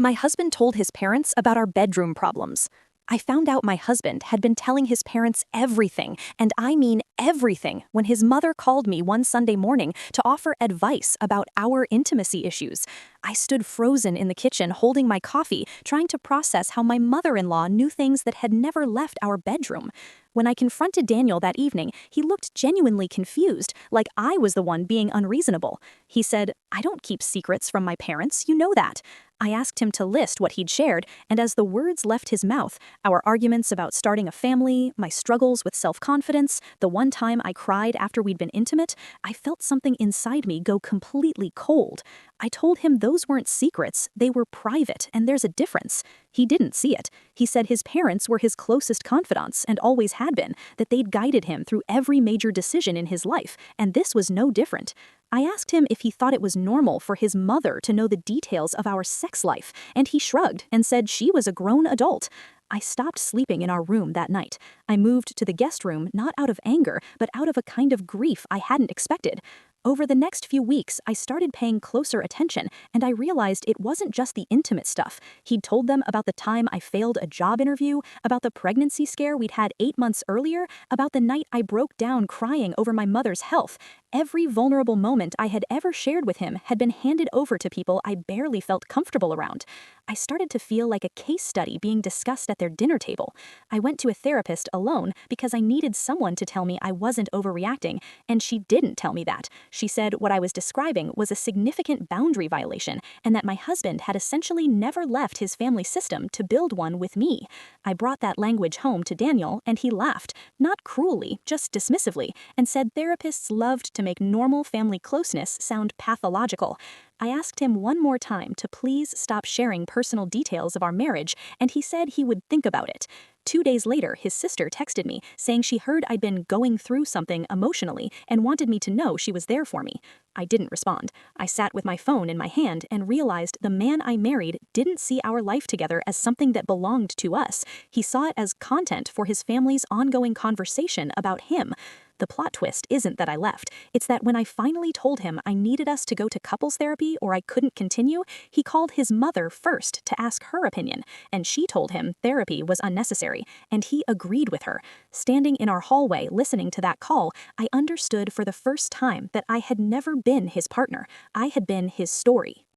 My husband told his parents about our bedroom problems. I found out my husband had been telling his parents everything, and I mean everything, when his mother called me one Sunday morning to offer advice about our intimacy issues. I stood frozen in the kitchen holding my coffee, trying to process how my mother-in-law knew things that had never left our bedroom. When I confronted Daniel that evening, he looked genuinely confused, like I was the one being unreasonable. He said, "I don't keep secrets from my parents, you know that." I asked him to list what he'd shared, and as the words left his mouth, our arguments about starting a family, my struggles with self-confidence, the one time I cried after we'd been intimate, I felt something inside me go completely cold. I told him those weren't secrets, they were private, and there's a difference. He didn't see it. He said his parents were his closest confidants and always had been, that they'd guided him through every major decision in his life, and this was no different. I asked him if he thought it was normal for his mother to know the details of our sex life, and he shrugged and said she was a grown adult. I stopped sleeping in our room that night. I moved to the guest room not out of anger, but out of a kind of grief I hadn't expected. Over the next few weeks, I started paying closer attention, and I realized it wasn't just the intimate stuff. He'd told them about the time I failed a job interview, about the pregnancy scare we'd had 8 months earlier, about the night I broke down crying over my mother's health. Every vulnerable moment I had ever shared with him had been handed over to people I barely felt comfortable around. I started to feel like a case study being discussed at their dinner table. I went to a therapist alone because I needed someone to tell me I wasn't overreacting, and she didn't tell me that. She said what I was describing was a significant boundary violation and that my husband had essentially never left his family system to build one with me. I brought that language home to Daniel, and he laughed, not cruelly, just dismissively, and said therapists loved to make normal family closeness sound pathological. I asked him one more time to please stop sharing personal details of our marriage, and he said he would think about it. 2 days later, his sister texted me, saying she heard I'd been going through something emotionally and wanted me to know she was there for me. I didn't respond. I sat with my phone in my hand and realized the man I married didn't see our life together as something that belonged to us. He saw it as content for his family's ongoing conversation about him. The plot twist isn't that I left. It's that when I finally told him I needed us to go to couples therapy or I couldn't continue, he called his mother first to ask her opinion, and she told him therapy was unnecessary, and he agreed with her. Standing in our hallway listening to that call, I understood for the first time that I had never been his partner. I had been his story.